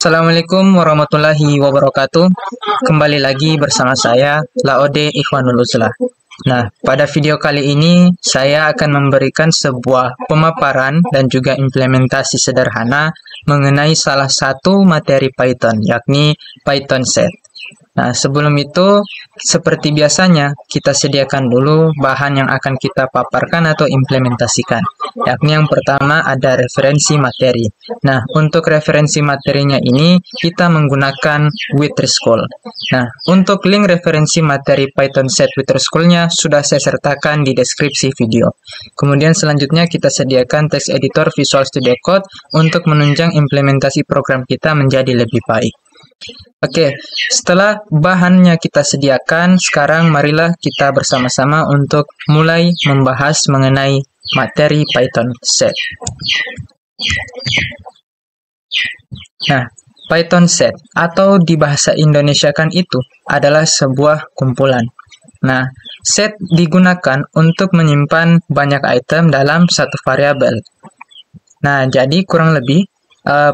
Assalamualaikum warahmatullahi wabarakatuh. Kembali lagi bersama saya, Laode Ikhwanul Uzlah. Nah, pada video kali ini saya akan memberikan sebuah pemaparan dan juga implementasi sederhana mengenai salah satu materi Python, yakni Python set. Nah, sebelum itu, seperti biasanya, kita sediakan dulu bahan yang akan kita paparkan atau implementasikan. Yakni yang pertama ada referensi materi. Nah, untuk referensi materinya ini, kita menggunakan Wither-School. Nah, untuk link referensi materi Python set Wither-School-nya sudah saya sertakan di deskripsi video. Kemudian selanjutnya kita sediakan text editor Visual Studio Code untuk menunjang implementasi program kita menjadi lebih baik. Oke, setelah bahannya kita sediakan, sekarang marilah kita bersama-sama untuk mulai membahas mengenai materi Python set. Nah, Python set atau di bahasa Indonesiakan itu adalah sebuah kumpulan. Nah, set digunakan untuk menyimpan banyak item dalam satu variabel. Nah, jadi kurang lebih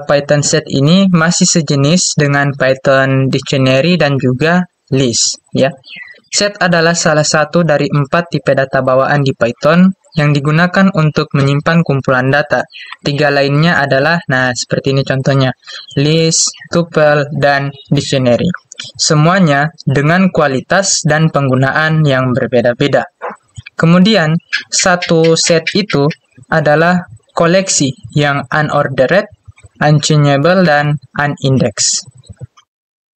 Python set ini masih sejenis dengan Python dictionary dan juga list, ya. Set adalah salah satu dari 4 tipe data bawaan di Python yang digunakan untuk menyimpan kumpulan data. 3 lainnya adalah, nah seperti ini contohnya, list, tuple, dan dictionary. Semuanya dengan kualitas dan penggunaan yang berbeda-beda. Kemudian, satu set itu adalah koleksi yang unordered, unchangeable, dan unindexed.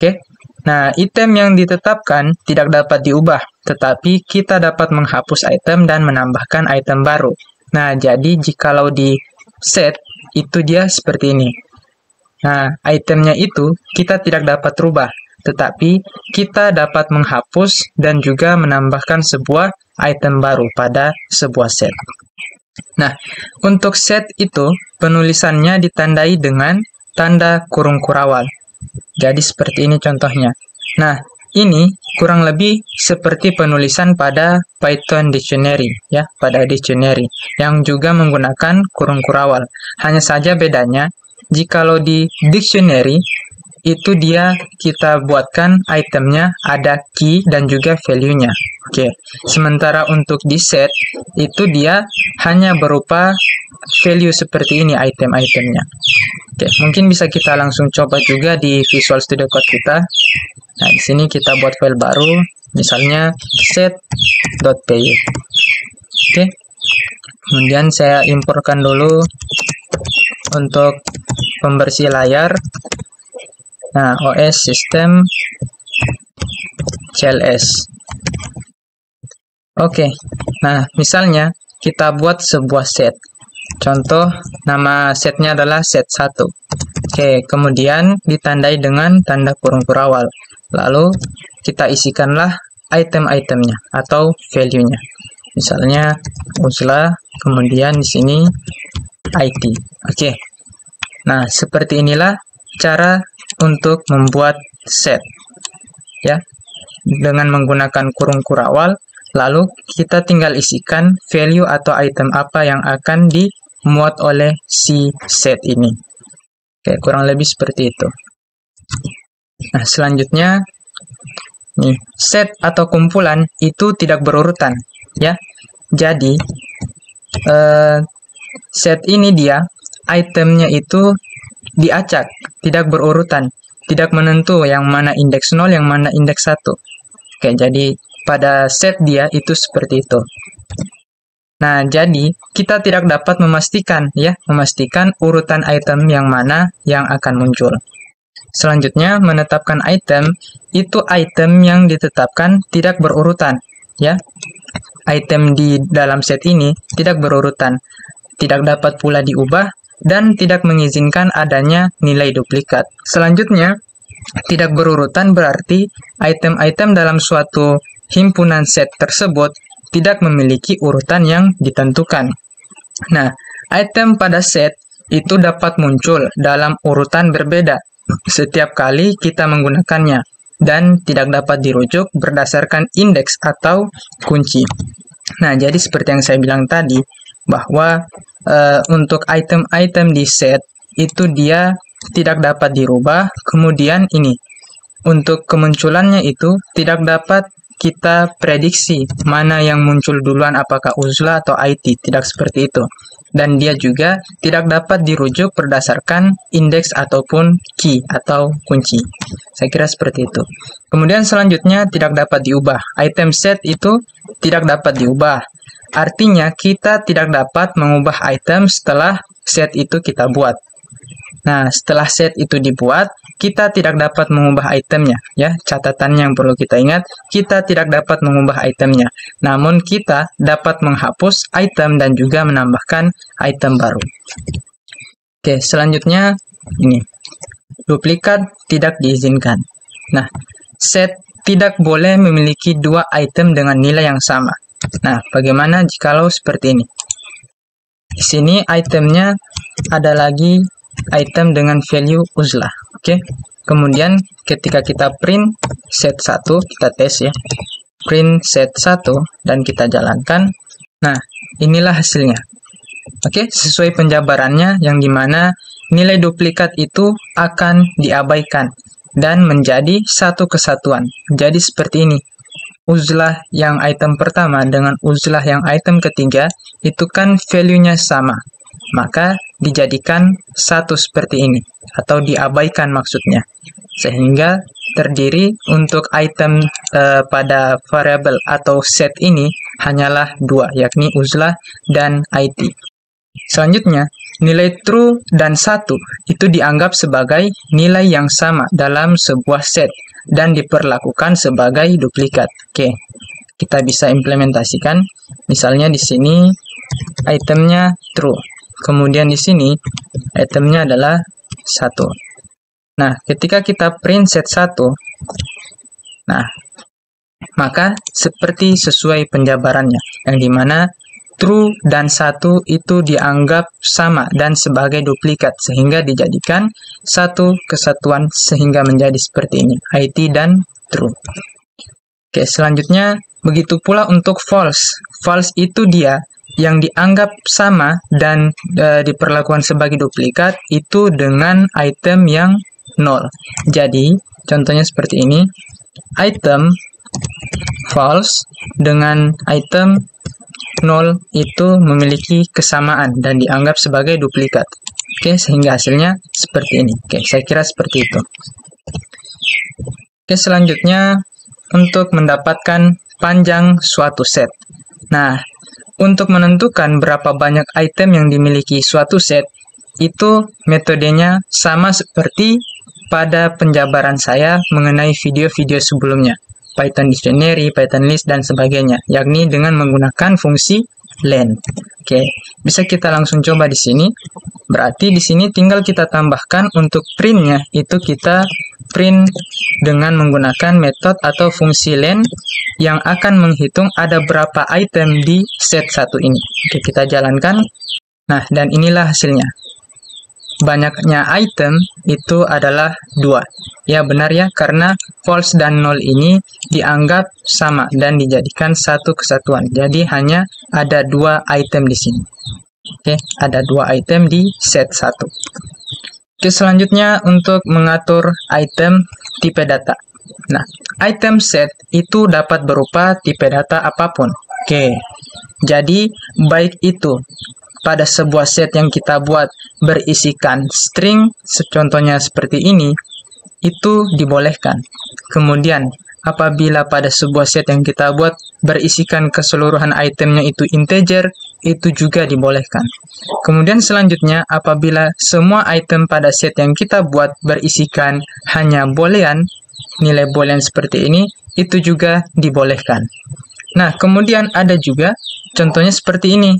Oke. Nah, item yang ditetapkan tidak dapat diubah, tetapi kita dapat menghapus item dan menambahkan item baru. Nah, jadi jikalau di set, itu dia seperti ini. Nah, itemnya itu kita tidak dapat rubah, tetapi kita dapat menghapus dan juga menambahkan sebuah item baru pada sebuah set. Nah, untuk set itu, penulisannya ditandai dengan tanda kurung kurawal. Jadi seperti ini contohnya. Nah, ini kurang lebih seperti penulisan pada Python Dictionary, ya, pada dictionary, yang juga menggunakan kurung kurawal. Hanya saja bedanya, jikalau di dictionary, itu dia kita buatkan itemnya ada key dan juga value-nya. Oke. Sementara untuk di set, itu dia hanya berupa value seperti ini item-itemnya. Oke, mungkin bisa kita langsung coba juga di Visual Studio Code kita. Nah, di sini kita buat file baru, misalnya set.py. Oke. Kemudian saya imporkan dulu untuk pembersih layar. Nah, OS System CLS. Oke. Nah, misalnya kita buat sebuah set. Contoh, nama setnya adalah set 1. Oke, kemudian ditandai dengan tanda kurung kurawal. Lalu, kita isikanlah item-itemnya atau value-nya. Misalnya, Uzlah, kemudian di sini IT. Oke. Nah, seperti inilah cara untuk membuat set. Ya. Dengan menggunakan kurung kurawal, lalu kita tinggal isikan value atau item apa yang akan dimuat oleh si set ini. Oke, kurang lebih seperti itu. Nah, selanjutnya, nih, set atau kumpulan itu tidak berurutan, ya. Jadi, set ini dia, itemnya itu diacak, tidak berurutan, tidak menentu yang mana indeks 0, yang mana indeks 1. Oke, jadi pada set dia itu seperti itu. Nah, jadi kita tidak dapat memastikan urutan item yang mana yang akan muncul. Selanjutnya, menetapkan item, itu item yang ditetapkan tidak berurutan, ya. Item di dalam set ini tidak berurutan, tidak dapat pula diubah, dan tidak mengizinkan adanya nilai duplikat. Selanjutnya, tidak berurutan berarti item-item dalam suatu himpunan set tersebut tidak memiliki urutan yang ditentukan. Nah, item pada set itu dapat muncul dalam urutan berbeda setiap kali kita menggunakannya dan tidak dapat dirujuk berdasarkan indeks atau kunci. Nah, jadi seperti yang saya bilang tadi, bahwa untuk item-item di set itu dia tidak dapat dirubah. Kemudian ini, untuk kemunculannya itu tidak dapat kita prediksi mana yang muncul duluan, apakah uzlah atau IT, tidak seperti itu. Dan dia juga tidak dapat dirujuk berdasarkan indeks ataupun key atau kunci. Saya kira seperti itu. Kemudian selanjutnya tidak dapat diubah. Item set itu tidak dapat diubah. Artinya kita tidak dapat mengubah item setelah set itu kita buat. Nah, setelah set itu dibuat, kita tidak dapat mengubah itemnya, ya. Catatan yang perlu kita ingat, kita tidak dapat mengubah itemnya. Namun kita dapat menghapus item dan juga menambahkan item baru. Oke, selanjutnya ini. Duplikat tidak diizinkan. Nah, set tidak boleh memiliki dua item dengan nilai yang sama. Nah, bagaimana jikalau seperti ini? Di sini itemnya ada lagi item dengan value uzlah. Oke. Kemudian ketika kita print set 1, kita tes ya. Print set 1 dan kita jalankan. Nah, inilah hasilnya. Oke, sesuai penjabarannya yang dimana nilai duplikat itu akan diabaikan dan menjadi satu kesatuan. Jadi seperti ini. Uzlah yang item pertama dengan uzlah yang item ketiga itu kan value-nya sama. Maka dijadikan satu seperti ini, atau diabaikan maksudnya. Sehingga terdiri untuk item pada variabel atau set ini hanyalah dua, yakni uzlah dan IT. Selanjutnya, nilai true dan 1 itu dianggap sebagai nilai yang sama dalam sebuah set dan diperlakukan sebagai duplikat. Oke, kita bisa implementasikan. Misalnya di sini itemnya true. Kemudian di sini itemnya adalah 1. Nah, ketika kita print set 1, nah, maka seperti sesuai penjabarannya, yang dimana true dan 1 itu dianggap sama dan sebagai duplikat, sehingga dijadikan satu kesatuan sehingga menjadi seperti ini, IT dan true. Oke, selanjutnya begitu pula untuk false. False itu dia yang dianggap sama dan diperlakukan sebagai duplikat itu dengan item yang 0. Jadi, contohnya seperti ini. Item false dengan item 0 itu memiliki kesamaan dan dianggap sebagai duplikat. Oke, sehingga hasilnya seperti ini. Oke, saya kira seperti itu. Oke, selanjutnya untuk mendapatkan panjang suatu set. Nah, untuk menentukan berapa banyak item yang dimiliki suatu set, itu metodenya sama seperti pada penjabaran saya mengenai video-video sebelumnya. Python Dictionary, Python List, dan sebagainya, yakni dengan menggunakan fungsi len. Oke, bisa kita langsung coba di sini. Berarti di sini tinggal kita tambahkan untuk printnya, itu kita print dengan menggunakan metode atau fungsi len yang akan menghitung ada berapa item di set 1 ini. Oke, kita jalankan. Nah, dan inilah hasilnya. Banyaknya item itu adalah 2. Ya, benar ya, karena false dan 0 ini dianggap sama dan dijadikan satu kesatuan. Jadi, hanya ada 2 item di sini. Oke, ada 2 item di set 1. Oke, selanjutnya untuk mengatur item tipe data. Nah, item set itu dapat berupa tipe data apapun. Oke, jadi baik itu pada sebuah set yang kita buat berisikan string, contohnya seperti ini, itu dibolehkan. Kemudian, apabila pada sebuah set yang kita buat berisikan keseluruhan itemnya itu integer, itu juga dibolehkan. Kemudian selanjutnya, apabila semua item pada set yang kita buat berisikan hanya boolean, nilai boolean seperti ini, itu juga dibolehkan. Nah, kemudian ada juga contohnya seperti ini,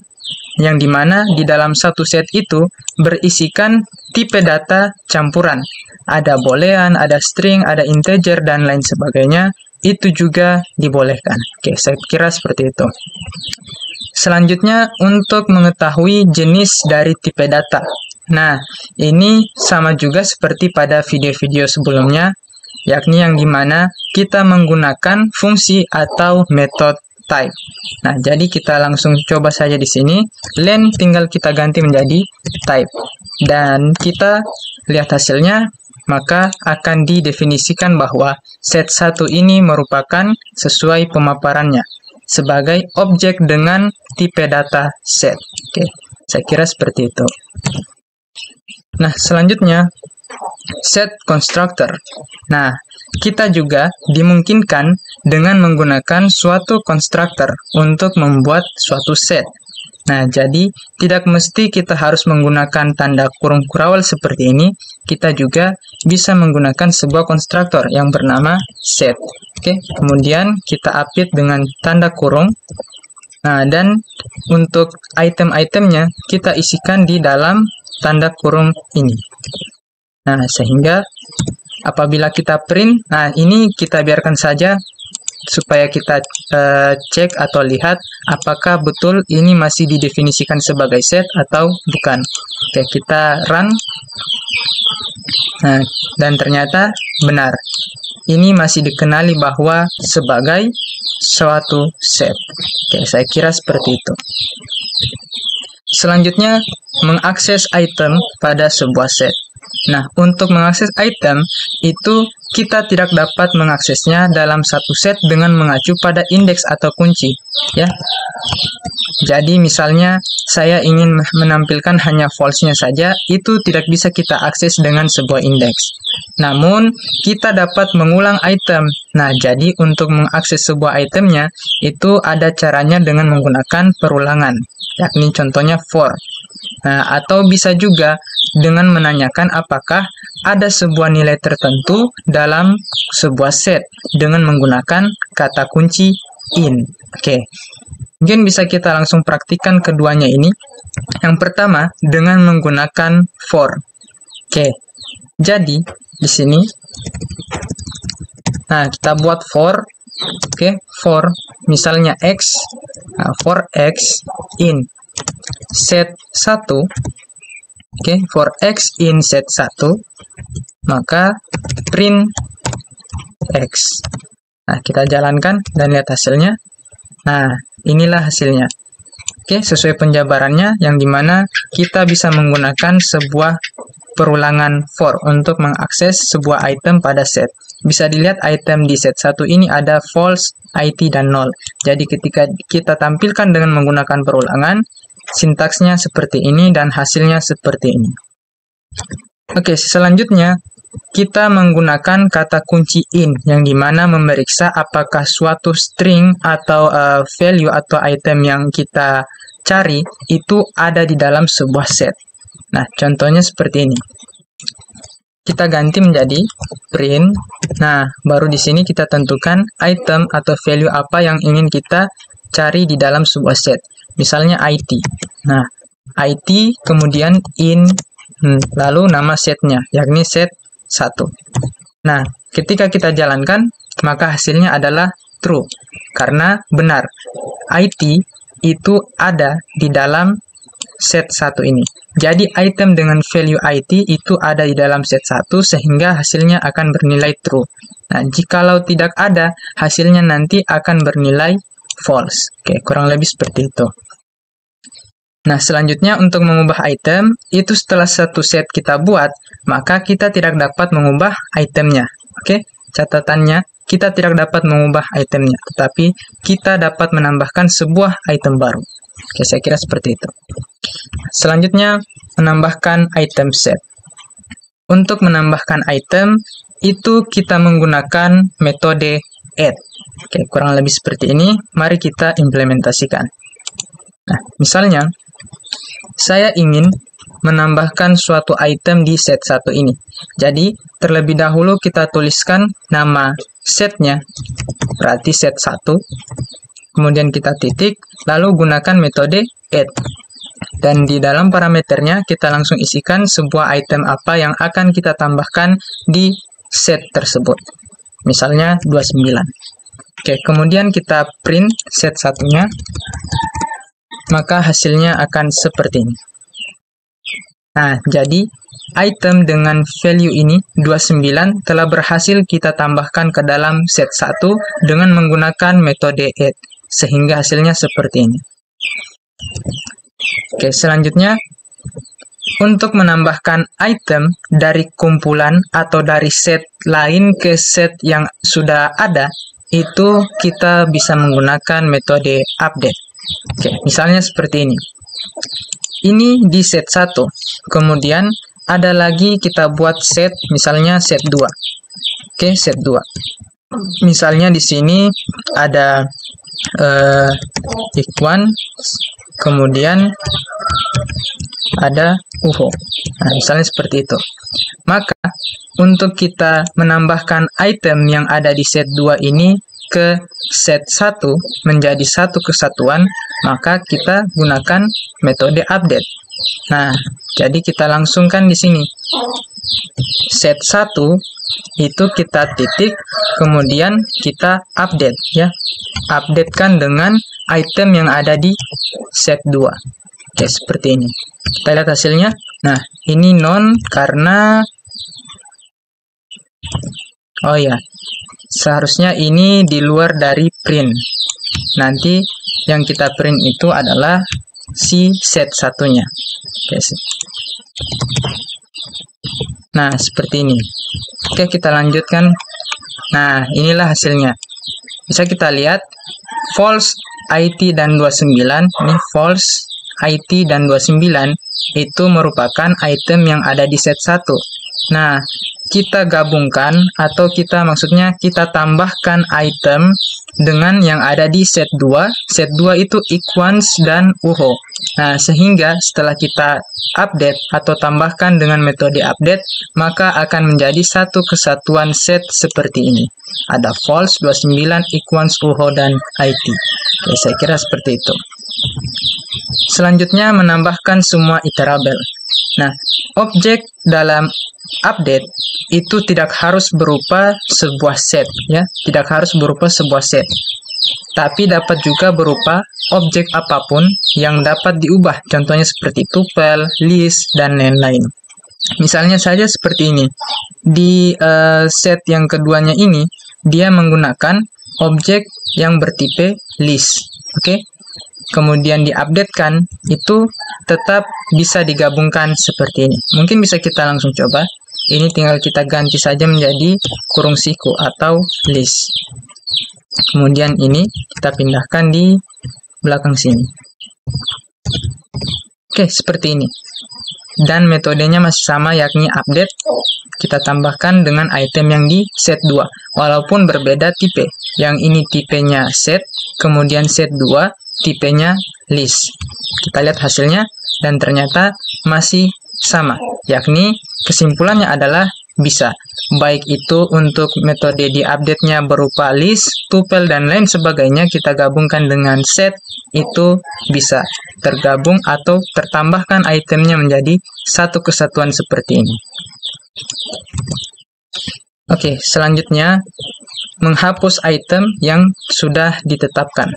yang dimana di dalam satu set itu berisikan tipe data campuran. Ada boolean, ada string, ada integer, dan lain sebagainya, itu juga dibolehkan. Oke, saya kira seperti itu. Selanjutnya, untuk mengetahui jenis dari tipe data. Nah, ini sama juga seperti pada video-video sebelumnya, yakni yang dimana kita menggunakan fungsi atau metode type. Nah, jadi kita langsung coba saja di sini. Len tinggal kita ganti menjadi type. Dan kita lihat hasilnya, maka akan didefinisikan bahwa set 1 ini merupakan sesuai pemaparannya sebagai objek dengan tipe data set. Oke, saya kira seperti itu. Nah, selanjutnya set constructor. Nah, kita juga dimungkinkan dengan menggunakan suatu constructor untuk membuat suatu set. Nah, jadi tidak mesti kita harus menggunakan tanda kurung kurawal seperti ini. Kita juga bisa menggunakan sebuah konstruktor yang bernama set. Oke, kemudian kita update dengan tanda kurung. Nah, dan untuk item-itemnya kita isikan di dalam tanda kurung ini. Nah, sehingga apabila kita print, nah ini kita biarkan saja supaya kita cek atau lihat apakah betul ini masih didefinisikan sebagai set atau bukan. Oke, kita run. Nah, dan ternyata benar. Ini masih dikenali bahwa sebagai suatu set. Oke, saya kira seperti itu. Selanjutnya, mengakses item pada sebuah set. Nah, untuk mengakses item, itu kita tidak dapat mengaksesnya dalam satu set dengan mengacu pada indeks atau kunci, ya. Jadi, misalnya, saya ingin menampilkan hanya false-nya saja, itu tidak bisa kita akses dengan sebuah indeks. Namun, kita dapat mengulang item. Nah, jadi untuk mengakses sebuah itemnya, itu ada caranya dengan menggunakan perulangan, yakni contohnya for. Nah, atau bisa juga dengan menanyakan apakah ada sebuah nilai tertentu dalam sebuah set dengan menggunakan kata kunci in. Oke. Mungkin bisa kita langsung praktikkan keduanya ini. Yang pertama dengan menggunakan for. Oke. Jadi di sini nah kita buat for. Oke, for misalnya x. Nah, for x in set 1. Oke, for x in set 1, maka print x. Nah, kita jalankan dan lihat hasilnya. Nah, inilah hasilnya. Oke, sesuai penjabarannya, yang dimana kita bisa menggunakan sebuah perulangan for untuk mengakses sebuah item pada set. Bisa dilihat item di set 1 ini ada false, IT, dan null. Jadi ketika kita tampilkan dengan menggunakan perulangan, sintaksnya seperti ini dan hasilnya seperti ini. Oke, selanjutnya kita menggunakan kata kunci in yang dimana memeriksa apakah suatu string atau value atau item yang kita cari itu ada di dalam sebuah set. Nah, contohnya seperti ini. Kita ganti menjadi print. Nah, baru di sini kita tentukan item atau value apa yang ingin kita cari di dalam sebuah set. Misalnya IT. Nah, IT kemudian in, lalu nama setnya, yakni set 1. Nah, ketika kita jalankan, maka hasilnya adalah true. Karena benar, IT itu ada di dalam set 1 ini. Jadi, item dengan value IT itu ada di dalam set 1, sehingga hasilnya akan bernilai true. Nah, jikalau tidak ada, hasilnya nanti akan bernilai false. Oke, kurang lebih seperti itu. Nah, selanjutnya untuk mengubah item, itu setelah satu set kita buat, maka kita tidak dapat mengubah itemnya. Oke, catatannya, kita tidak dapat mengubah itemnya, tetapi kita dapat menambahkan sebuah item baru. Oke, saya kira seperti itu. Selanjutnya, menambahkan item set. Untuk menambahkan item, itu kita menggunakan metode add. Oke, kurang lebih seperti ini. Mari kita implementasikan. Nah, misalnya, saya ingin menambahkan suatu item di set 1 ini. Jadi, terlebih dahulu kita tuliskan nama setnya, berarti set 1. Kemudian kita titik, lalu gunakan metode add. Dan di dalam parameternya, kita langsung isikan sebuah item apa yang akan kita tambahkan di set tersebut. Misalnya 29. Oke, kemudian kita print set satunya. Maka hasilnya akan seperti ini. Nah, jadi item dengan value ini 29 telah berhasil kita tambahkan ke dalam set 1 dengan menggunakan metode add, sehingga hasilnya seperti ini. Oke, selanjutnya untuk menambahkan item dari kumpulan atau dari set lain ke set yang sudah ada, itu kita bisa menggunakan metode update. Oke, misalnya seperti ini. Ini di set 1. Kemudian ada lagi kita buat set, misalnya set 2. Oke, set 2. Misalnya di sini ada Ikhwan, kemudian ada UHO. Nah, misalnya seperti itu. Maka, untuk kita menambahkan item yang ada di set 2 ini ke set 1 menjadi satu kesatuan, maka kita gunakan metode update. Nah, jadi kita langsungkan di sini. Set 1 itu kita titik, kemudian kita update ya. Updatekan dengan item yang ada di set 2. Oke, seperti ini. Kita lihat hasilnya. Nah, ini non karena seharusnya ini di luar dari print. Nanti yang kita print itu adalah si set satunya. Oke. Nah, seperti ini. Oke, kita lanjutkan. Nah, inilah hasilnya. Bisa kita lihat false IT dan 29. Ini false IT dan 29 itu merupakan item yang ada di set 1. Nah, kita gabungkan atau maksudnya kita tambahkan item dengan yang ada di set 2. Set 2 itu Ikhwans dan UHO. Nah, sehingga setelah kita update atau tambahkan dengan metode update, maka akan menjadi satu kesatuan set seperti ini. Ada false, 29, Ikhwans, UHO, dan IT. Oke, saya kira seperti itu. Selanjutnya menambahkan semua iterable. Nah, objek dalam update itu tidak harus berupa sebuah set ya, tidak harus berupa sebuah set. Tapi dapat juga berupa objek apapun yang dapat diubah, contohnya seperti tuple, list, dan lain-lain. Misalnya saja seperti ini. Di set yang keduanya ini, dia menggunakan objek yang bertipe list. Oke? Kemudian diupdatekan, itu tetap bisa digabungkan seperti ini. Mungkin bisa kita langsung coba. Ini tinggal kita ganti saja menjadi kurung siku atau list. Kemudian ini kita pindahkan di belakang sini. Oke, seperti ini. Dan metodenya masih sama, yakni update. Kita tambahkan dengan item yang di set 2. Walaupun berbeda tipe. Yang ini tipenya set, kemudian set 2, tipenya list. Kita lihat hasilnya, dan ternyata masih sama. Yakni kesimpulannya adalah bisa. Baik itu untuk metode di update-nya berupa list, tuple, dan lain sebagainya, kita gabungkan dengan set, itu bisa tergabung atau tertambahkan itemnya menjadi satu kesatuan seperti ini. Oke, selanjutnya menghapus item yang sudah ditetapkan.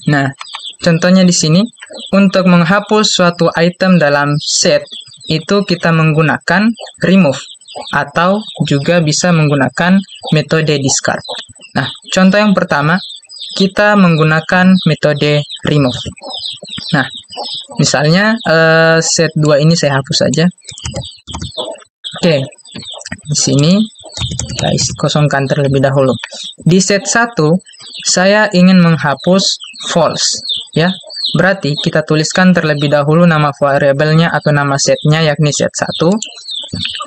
Nah, contohnya di sini, untuk menghapus suatu item dalam set, itu kita menggunakan remove. Atau juga bisa menggunakan metode discard. Nah, contoh yang pertama, kita menggunakan metode remove. Nah, misalnya set 2 ini saya hapus saja. Oke, di sini kita kosongkan terlebih dahulu. Di set 1, saya ingin menghapus false. Ya, berarti kita tuliskan terlebih dahulu nama variabelnya atau nama setnya, yakni set 1.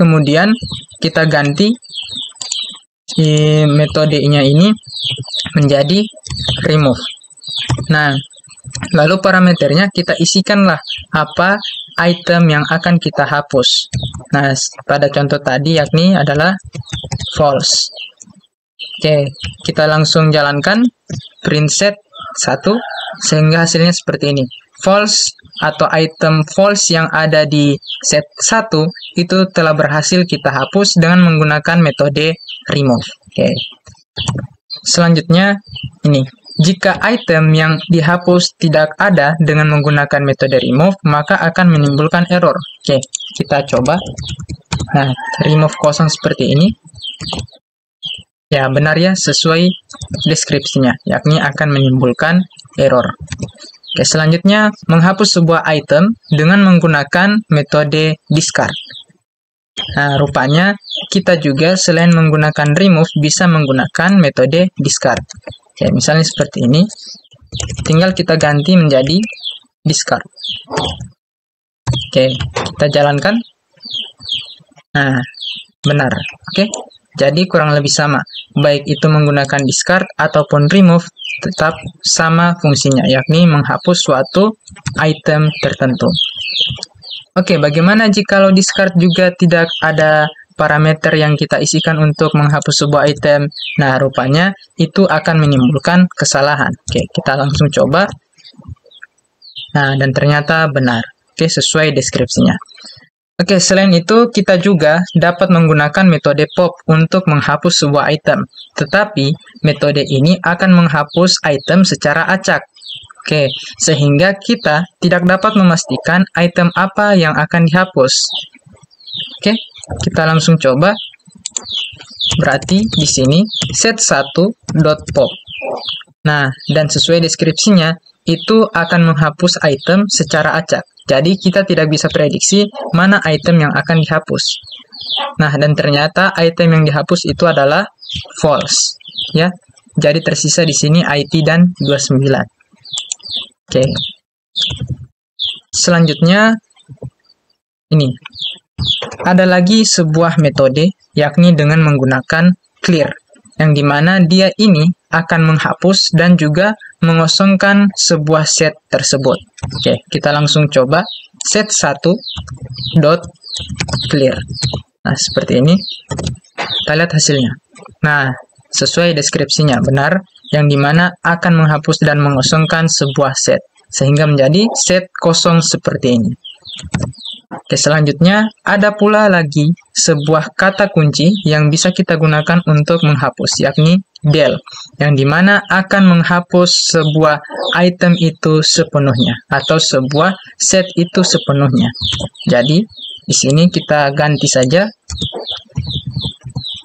Kemudian kita ganti metodenya ini menjadi remove. Nah, lalu parameternya kita isikanlah apa item yang akan kita hapus. Nah, pada contoh tadi yakni adalah false. Oke, kita langsung jalankan print set 1 sehingga hasilnya seperti ini. False atau item false yang ada di set 1 itu telah berhasil kita hapus dengan menggunakan metode remove. Oke. Selanjutnya ini, jika item yang dihapus tidak ada dengan menggunakan metode remove, maka akan menimbulkan error. Oke, kita coba. Nah, remove kosong seperti ini. Ya, benar ya, sesuai deskripsinya, yakni akan menimbulkan error. Oke, selanjutnya menghapus sebuah item dengan menggunakan metode discard. Nah, rupanya kita juga selain menggunakan remove bisa menggunakan metode discard. Oke, misalnya seperti ini. Tinggal kita ganti menjadi discard. Oke, kita jalankan. Nah, benar. Oke, jadi kurang lebih sama. Baik itu menggunakan discard ataupun remove, tetap sama fungsinya, yakni menghapus suatu item tertentu. Oke, bagaimana jika discard juga tidak ada parameter yang kita isikan untuk menghapus sebuah item? Nah, rupanya itu akan menimbulkan kesalahan. Oke, kita langsung coba. Nah, dan ternyata benar. Oke, sesuai deskripsinya. Oke, selain itu, kita juga dapat menggunakan metode pop untuk menghapus sebuah item. Tetapi, metode ini akan menghapus item secara acak. Oke, sehingga kita tidak dapat memastikan item apa yang akan dihapus. Oke, kita langsung coba. Berarti di sini set1.pop. Nah, dan sesuai deskripsinya, itu akan menghapus item secara acak. Jadi, kita tidak bisa prediksi mana item yang akan dihapus. Nah, dan ternyata item yang dihapus itu adalah false. Ya, jadi tersisa di sini IT dan 29. Oke. Selanjutnya, ini. Ada lagi sebuah metode, yakni dengan menggunakan clear, yang dimana dia ini akan menghapus dan juga mengosongkan sebuah set tersebut. Oke, kita langsung coba set1.clear. Nah, seperti ini. Kita lihat hasilnya. Nah, sesuai deskripsinya, benar, yang dimana akan menghapus dan mengosongkan sebuah set, sehingga menjadi set kosong seperti ini. Oke, selanjutnya ada pula lagi sebuah kata kunci yang bisa kita gunakan untuk menghapus, yakni del, yang dimana akan menghapus sebuah item itu sepenuhnya, atau sebuah set itu sepenuhnya. Jadi, di sini kita ganti saja.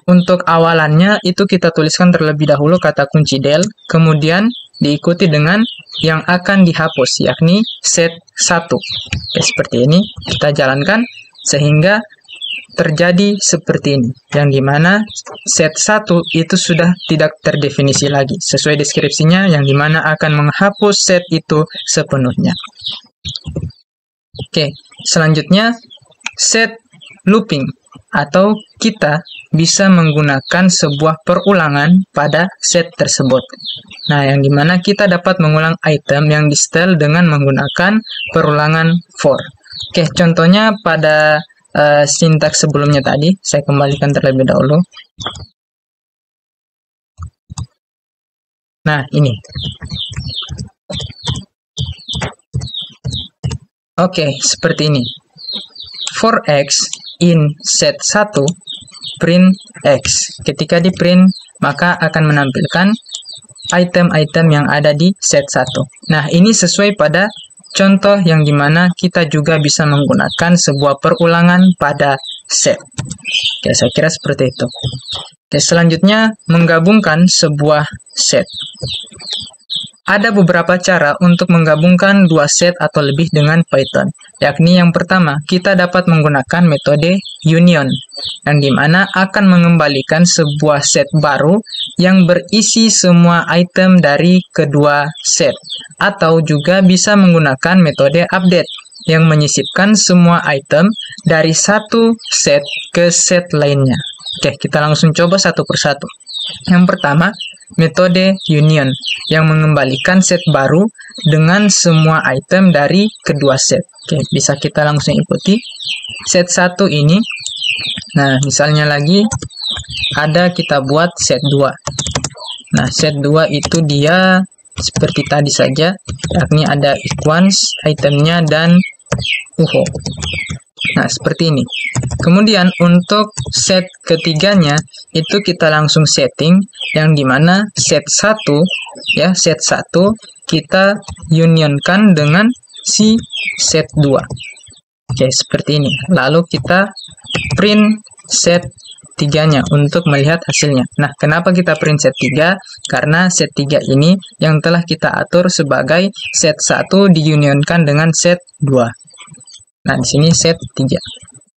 Untuk awalannya, itu kita tuliskan terlebih dahulu kata kunci del, kemudian diikuti dengan yang akan dihapus, yakni set 1. Oke, seperti ini, kita jalankan sehingga terjadi seperti ini, yang dimana set 1 itu sudah tidak terdefinisi lagi, sesuai deskripsinya, yang dimana akan menghapus set itu sepenuhnya. Oke, selanjutnya set looping, atau kita bisa menggunakan sebuah perulangan pada set tersebut. Nah, yang dimana kita dapat mengulang item yang di-setel dengan menggunakan perulangan for. Oke, contohnya pada sintaks sebelumnya tadi, saya kembalikan terlebih dahulu. Nah, ini. Oke, seperti ini. For x in set 1, print x. Ketika di print, maka akan menampilkan item-item yang ada di set 1. Nah, ini sesuai pada contoh yang dimana kita juga bisa menggunakan sebuah perulangan pada set. Oke, saya kira seperti itu. Oke, selanjutnya menggabungkan sebuah set. Ada beberapa cara untuk menggabungkan dua set atau lebih dengan Python, yakni yang pertama, kita dapat menggunakan metode union, yang dimana akan mengembalikan sebuah set baru yang berisi semua item dari kedua set, atau juga bisa menggunakan metode update, yang menyisipkan semua item dari satu set ke set lainnya. Oke, kita langsung coba satu persatu. Yang pertama, metode union, yang mengembalikan set baru dengan semua item dari kedua set. Oke, bisa kita langsung ikuti set 1 ini. Nah, misalnya lagi ada kita buat set 2. Nah, set 2 itu dia seperti tadi saja, yakni ada equals itemnya dan UHO. Nah, seperti ini. Kemudian untuk set ketiganya itu kita langsung setting, yang dimana set 1 ya, set 1 kita unionkan dengan si set 2. Oke, seperti ini. Lalu kita print set 3-nya untuk melihat hasilnya. Nah, kenapa kita print set 3? Karena set 3 ini yang telah kita atur sebagai set 1 diunionkan dengan set 2. Nah, di sini set 3.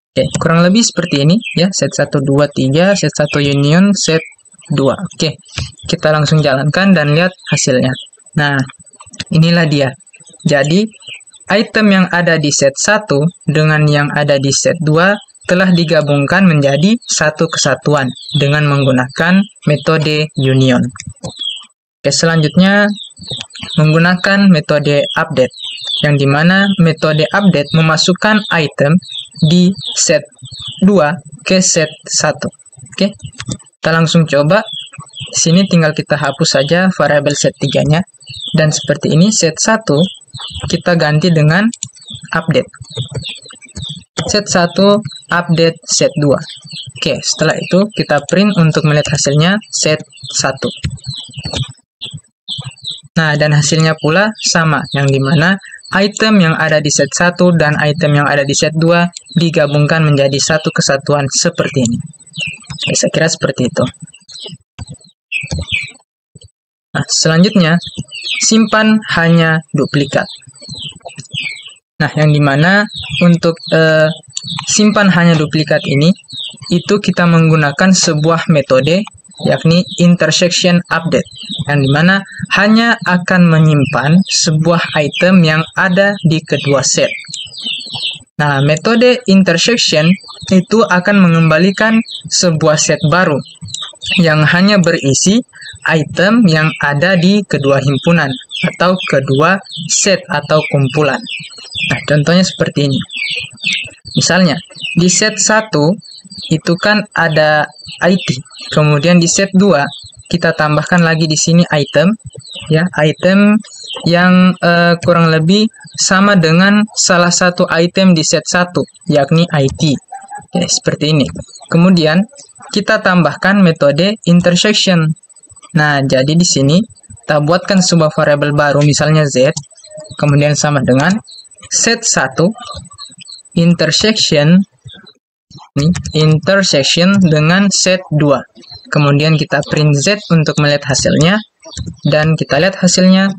Oke, kurang lebih seperti ini ya, set 1, 2, 3, set 1 union, set 2. Oke, kita langsung jalankan dan lihat hasilnya. Nah, inilah dia. Jadi, item yang ada di set 1 dengan yang ada di set 2 telah digabungkan menjadi satu kesatuan dengan menggunakan metode union. Oke, selanjutnya menggunakan metode update, yang dimana metode update memasukkan item di set 2 ke set 1. Oke, kita langsung coba. Di sini tinggal kita hapus saja variabel set 3-nya. Dan seperti ini, set 1 kita ganti dengan update. Set 1, update set 2. Oke, setelah itu kita print untuk melihat hasilnya set 1. Nah, dan hasilnya pula sama, yang dimana item yang ada di set 1 dan item yang ada di set 2 digabungkan menjadi satu kesatuan seperti ini. Oke, saya kira seperti itu. Nah, selanjutnya, simpan hanya duplikat. Nah, yang dimana untuk simpan hanya duplikat ini, itu kita menggunakan sebuah metode, yakni intersection update, yang dimana hanya akan menyimpan sebuah item yang ada di kedua set. Nah, metode intersection itu akan mengembalikan sebuah set baru yang hanya berisi item yang ada di kedua himpunan atau kedua set atau kumpulan. Nah, contohnya seperti ini. Misalnya, di set 1 itu kan ada IT. Kemudian di set 2 kita tambahkan lagi di sini item, ya, item yang kurang lebih sama dengan salah satu item di set 1, yakni IT. Ya, seperti ini. Kemudian kita tambahkan metode intersection. Nah, jadi di sini kita buatkan sebuah variabel baru, misalnya Z, kemudian sama dengan set 1 intersection dengan set 2. Kemudian kita print Z untuk melihat hasilnya, dan kita lihat hasilnya.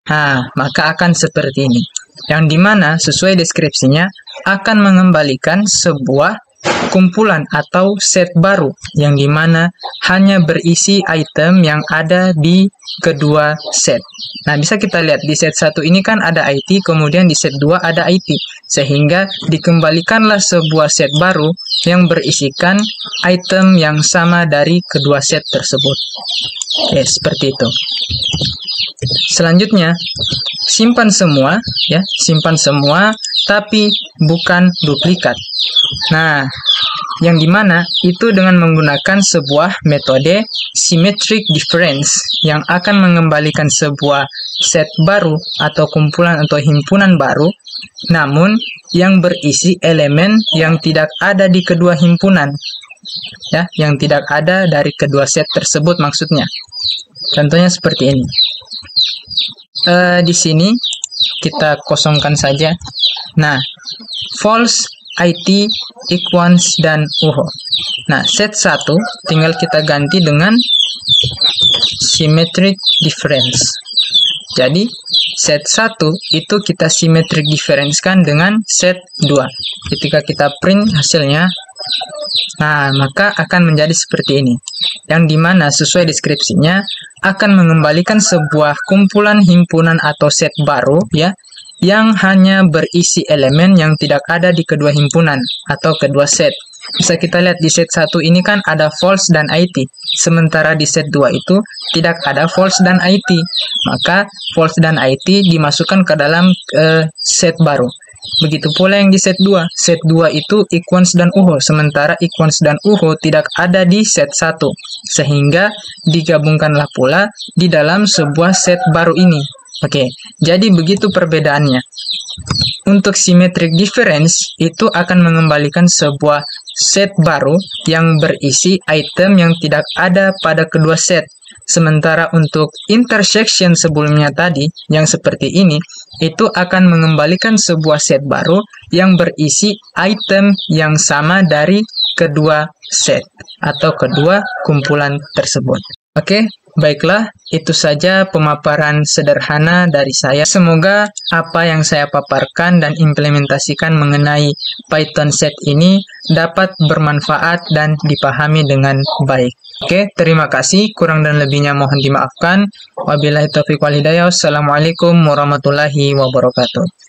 Nah, maka akan seperti ini, yang dimana sesuai deskripsinya akan mengembalikan sebuah kumpulan atau set baru, yang dimana hanya berisi item yang ada di kedua set. Nah, bisa kita lihat di set 1 ini kan ada IT, kemudian di set 2 ada IT, sehingga dikembalikanlah sebuah set baru yang berisikan item yang sama dari kedua set tersebut. Oke, seperti itu. Selanjutnya, simpan semua, ya, simpan semua, tapi bukan duplikat. Nah, yang dimana itu dengan menggunakan sebuah metode symmetric difference yang akan mengembalikan sebuah set baru atau kumpulan atau himpunan baru, namun yang berisi elemen yang tidak ada di kedua himpunan, ya, yang tidak ada dari kedua set tersebut maksudnya. Contohnya seperti ini. Di sini kita kosongkan saja. Nah, false, IT, equals, dan UHO. Nah, set 1 tinggal kita ganti dengan symmetric difference. Jadi, set 1 itu kita symmetric difference-kan dengan set 2. Ketika kita print hasilnya, nah, maka akan menjadi seperti ini. Yang dimana sesuai deskripsinya akan mengembalikan sebuah kumpulan, himpunan, atau set baru, ya, yang hanya berisi elemen yang tidak ada di kedua himpunan atau kedua set. Bisa kita lihat di set 1 ini kan ada false dan IT, sementara di set 2 itu tidak ada false dan IT. Maka false dan IT dimasukkan ke dalam set baru. Begitu pula yang di set 2. Set 2 itu equals dan UHO, sementara equals dan UHO tidak ada di set 1. Sehingga digabungkanlah pula di dalam sebuah set baru ini. Oke, jadi begitu perbedaannya. Untuk symmetric difference itu akan mengembalikan sebuah set baru yang berisi item yang tidak ada pada kedua set. Sementara untuk intersection sebelumnya tadi, yang seperti ini, itu akan mengembalikan sebuah set baru yang berisi item yang sama dari kedua set atau kedua kumpulan tersebut. Oke, baiklah, itu saja pemaparan sederhana dari saya. Semoga apa yang saya paparkan dan implementasikan mengenai Python set ini dapat bermanfaat dan dipahami dengan baik. Oke, terima kasih. Kurang dan lebihnya mohon dimaafkan. Wabillahi taufiq wal hidayah. Wassalamualaikum warahmatullahi wabarakatuh.